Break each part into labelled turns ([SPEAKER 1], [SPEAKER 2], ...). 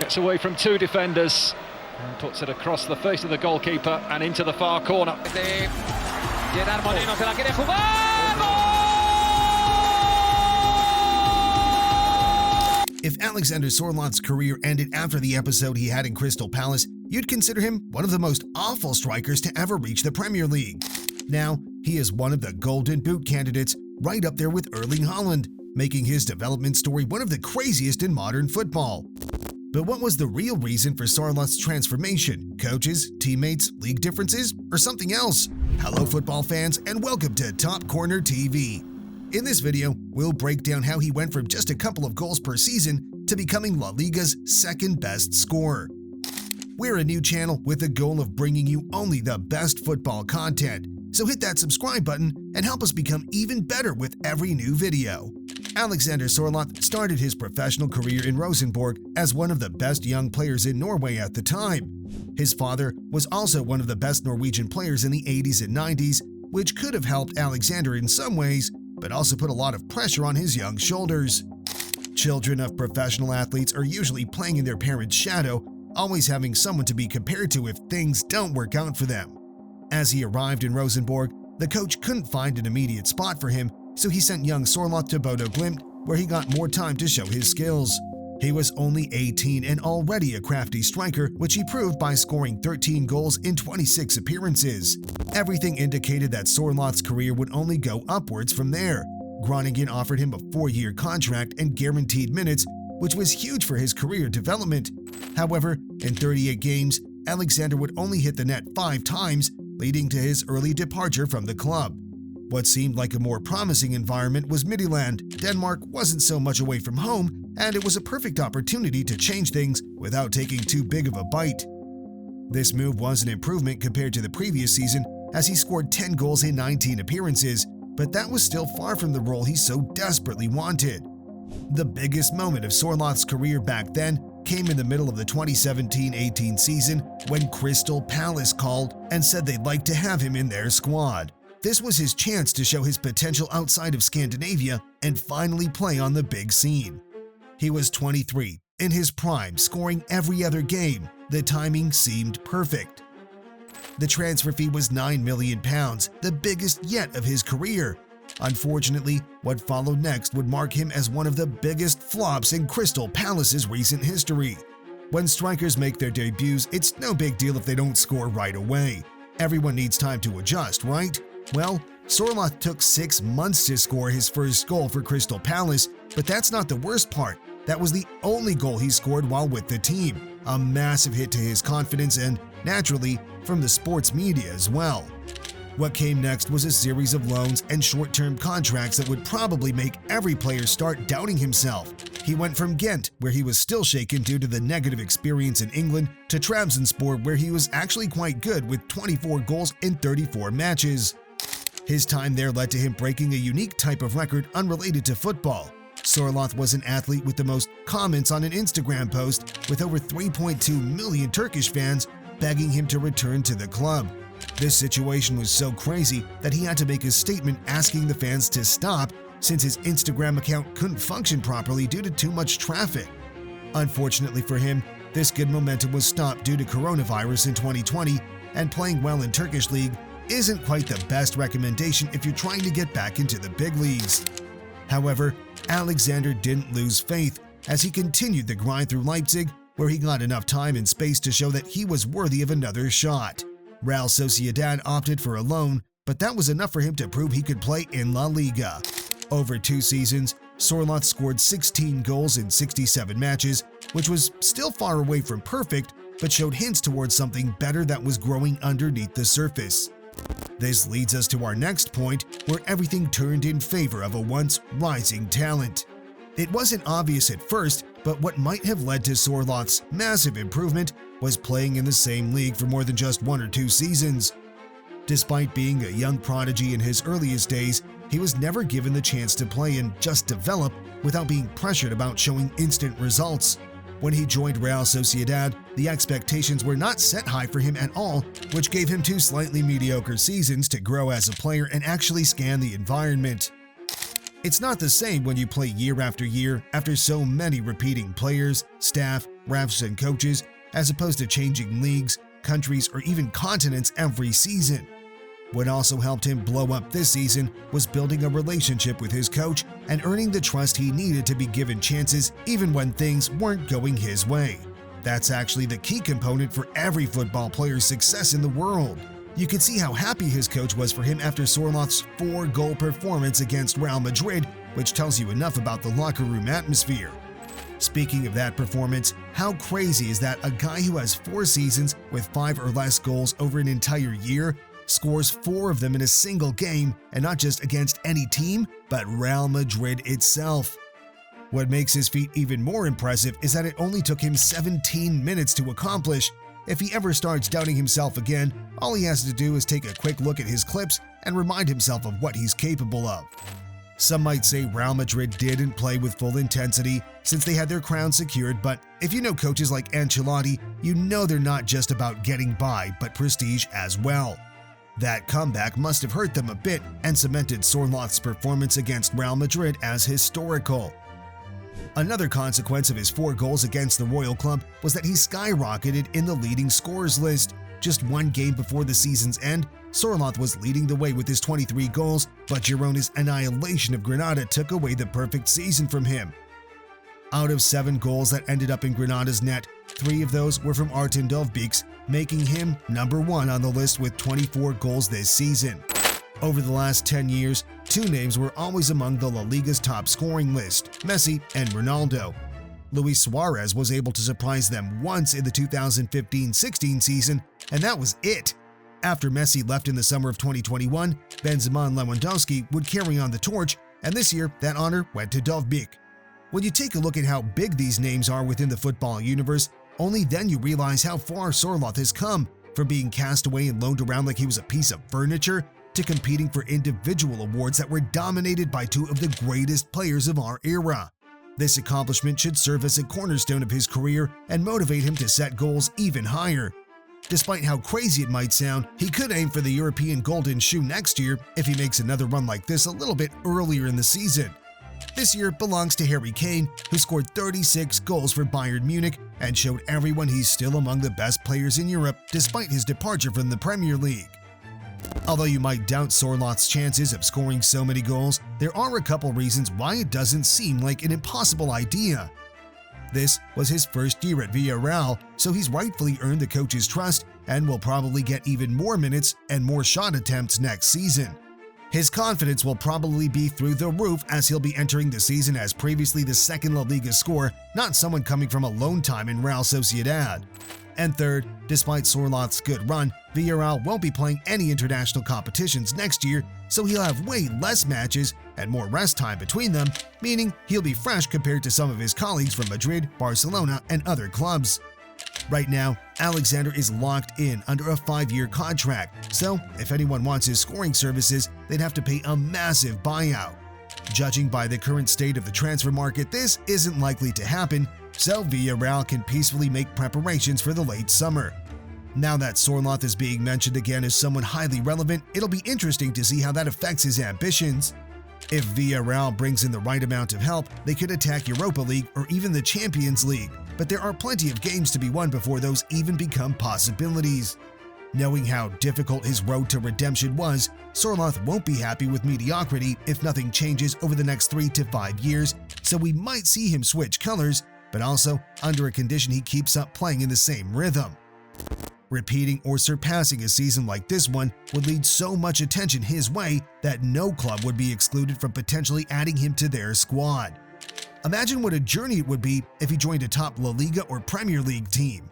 [SPEAKER 1] Gets away from two defenders and puts it across the face of the goalkeeper and into the far corner.
[SPEAKER 2] If Alexander Sørloth's career ended after the episode he had in Crystal Palace, you'd consider him one of the most awful strikers to ever reach the Premier League. Now, he is one of the Golden Boot candidates, right up there with Erling Haaland, making his development story one of the craziest in modern football. But what was the real reason for Sørloth's transformation? Coaches, teammates, league differences, or something else? Hello football fans, and welcome to Top Corner TV. In this video, we'll break down how he went from just a couple of goals per season to becoming La Liga's second best scorer. We're a new channel with the goal of bringing you only the best football content, so hit that subscribe button and help us become even better with every new video. Alexander Sørloth started his professional career in Rosenborg as one of the best young players in Norway at the time. His father was also one of the best Norwegian players in the 80s and 90s, which could have helped Alexander in some ways, but also put a lot of pressure on his young shoulders. Children of professional athletes are usually playing in their parents' shadow, always having someone to be compared to if things don't work out for them. As he arrived in Rosenborg, the coach couldn't find an immediate spot for him, so he sent young Sørloth to Bodo Glimt, where he got more time to show his skills. He was only 18 and already a crafty striker, which he proved by scoring 13 goals in 26 appearances. Everything indicated that Sørloth's career would only go upwards from there. Groningen offered him a 4-year contract and guaranteed minutes, which was huge for his career development. However, in 38 games, Alexander would only hit the net 5 times, leading to his early departure from the club. What seemed like a more promising environment was Midtjylland. Denmark wasn't so much away from home, and it was a perfect opportunity to change things without taking too big of a bite. This move was an improvement compared to the previous season, as he scored 10 goals in 19 appearances, but that was still far from the role he so desperately wanted. The biggest moment of Sørloth's career back then came in the middle of the 2017-18 season when Crystal Palace called and said they'd like to have him in their squad. This was his chance to show his potential outside of Scandinavia and finally play on the big scene. He was 23, in his prime, scoring every other game. The timing seemed perfect. The transfer fee was £9 million, the biggest yet of his career. Unfortunately, what followed next would mark him as one of the biggest flops in Crystal Palace's recent history. When strikers make their debuts, it's no big deal if they don't score right away. Everyone needs time to adjust, right? Well, Sørloth took 6 months to score his first goal for Crystal Palace, but that's not the worst part. That was the only goal he scored while with the team, a massive hit to his confidence and, naturally, from the sports media as well. What came next was a series of loans and short-term contracts that would probably make every player start doubting himself. He went from Ghent, where he was still shaken due to the negative experience in England, to Trabzonspor, where he was actually quite good with 24 goals in 34 matches. His time there led to him breaking a unique type of record unrelated to football. Sørloth was an athlete with the most comments on an Instagram post, with over 3.2 million Turkish fans begging him to return to the club. This situation was so crazy that he had to make a statement asking the fans to stop, since his Instagram account couldn't function properly due to too much traffic. Unfortunately for him, this good momentum was stopped due to coronavirus in 2020, and playing well in Turkish league isn't quite the best recommendation if you're trying to get back into the big leagues. However, Alexander didn't lose faith as he continued the grind through Leipzig, where he got enough time and space to show that he was worthy of another shot. Real Sociedad opted for a loan, but that was enough for him to prove he could play in La Liga. Over 2 seasons, Sørloth scored 16 goals in 67 matches, which was still far away from perfect, but showed hints towards something better that was growing underneath the surface. This leads us to our next point, where everything turned in favor of a once rising talent. It wasn't obvious at first, but what might have led to Sørloth's massive improvement was playing in the same league for more than just 1 or 2 seasons. Despite being a young prodigy in his earliest days, he was never given the chance to play and just develop without being pressured about showing instant results. When he joined Real Sociedad, the expectations were not set high for him at all, which gave him 2 slightly mediocre seasons to grow as a player and actually scan the environment. It's not the same when you play year after so many repeating players, staff, refs, and coaches, as opposed to changing leagues, countries, or even continents every season. What also helped him blow up this season was building a relationship with his coach and earning the trust he needed to be given chances even when things weren't going his way. That's actually the key component for every football player's success in the world. You could see how happy his coach was for him after Sørloth's 4-goal performance against Real Madrid, which tells you enough about the locker room atmosphere. Speaking of that performance, how crazy is that a guy who has 4 seasons with 5 or less goals over an entire year scores 4 of them in a single game, and not just against any team, but Real Madrid itself. What makes his feat even more impressive is that it only took him 17 minutes to accomplish. If he ever starts doubting himself again, all he has to do is take a quick look at his clips and remind himself of what he's capable of. Some might say Real Madrid didn't play with full intensity since they had their crown secured, but if you know coaches like Ancelotti, you know they're not just about getting by, but prestige as well. That comeback must have hurt them a bit and cemented Sørloth's performance against Real Madrid as historical. Another consequence of his 4 goals against the Royal Club was that he skyrocketed in the leading scorers list. Just 1 game before the season's end, Sørloth was leading the way with his 23 goals, but Girona's annihilation of Granada took away the perfect season from him. Out of 7 goals that ended up in Granada's net, 3 of those were from Artem Dovbik's, making him number 1 on the list with 24 goals this season. Over the last 10 years, 2 names were always among the La Liga's top scoring list, Messi and Ronaldo. Luis Suarez was able to surprise them once in the 2015-16 season, and that was it. After Messi left in the summer of 2021, Benzema and Lewandowski would carry on the torch, and this year that honor went to Dovbyk. When you take a look at how big these names are within the football universe, only then you realize how far Sørloth has come, from being cast away and loaned around like he was a piece of furniture, to competing for individual awards that were dominated by 2 of the greatest players of our era. This accomplishment should serve as a cornerstone of his career and motivate him to set goals even higher. Despite how crazy it might sound, he could aim for the European Golden Shoe next year if he makes another run like this a little bit earlier in the season. This year belongs to Harry Kane, who scored 36 goals for Bayern Munich and showed everyone he's still among the best players in Europe despite his departure from the Premier League. Although you might doubt Sørloth's chances of scoring so many goals, there are a couple reasons why it doesn't seem like an impossible idea. This was his first year at Villarreal, so he's rightfully earned the coach's trust and will probably get even more minutes and more shot attempts next season. His confidence will probably be through the roof as he'll be entering the season as previously the 2nd La Liga scorer, not someone coming from a loan time in Real Sociedad. And third, despite Sørloth's good run, Villarreal won't be playing any international competitions next year, so he'll have way less matches and more rest time between them, meaning he'll be fresh compared to some of his colleagues from Madrid, Barcelona, and other clubs. Right now, Alexander is locked in under a 5-year contract, so if anyone wants his scoring services, they'd have to pay a massive buyout. Judging by the current state of the transfer market, this isn't likely to happen, so Villarreal can peacefully make preparations for the late summer. Now that Sørloth is being mentioned again as someone highly relevant, it'll be interesting to see how that affects his ambitions. If Villarreal brings in the right amount of help, they could attack Europa League or even the Champions League, but there are plenty of games to be won before those even become possibilities. Knowing how difficult his road to redemption was, Sørloth won't be happy with mediocrity if nothing changes over the next 3 to 5 years, so we might see him switch colors, but also under a condition he keeps up playing in the same rhythm. Repeating or surpassing a season like this one would lead so much attention his way that no club would be excluded from potentially adding him to their squad. Imagine what a journey it would be if he joined a top La Liga or Premier League team.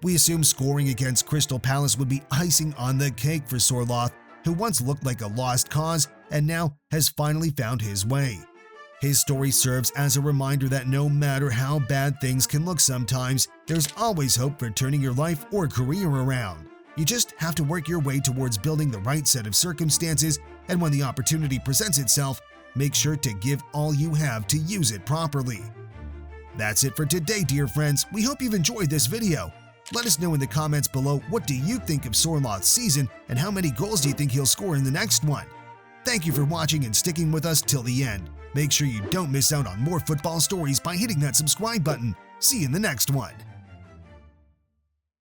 [SPEAKER 2] We assume scoring against Crystal Palace would be icing on the cake for Sørloth, who once looked like a lost cause and now has finally found his way. His story serves as a reminder that no matter how bad things can look sometimes, there's always hope for turning your life or career around. You just have to work your way towards building the right set of circumstances, and when the opportunity presents itself, make sure to give all you have to use it properly. That's it for today, dear friends. We hope you've enjoyed this video. Let us know in the comments below, what do you think of Sørloth's season and how many goals do you think he'll score in the next one? Thank you for watching and sticking with us till the end. Make sure you don't miss out on more football stories by hitting that subscribe button See you in the next one.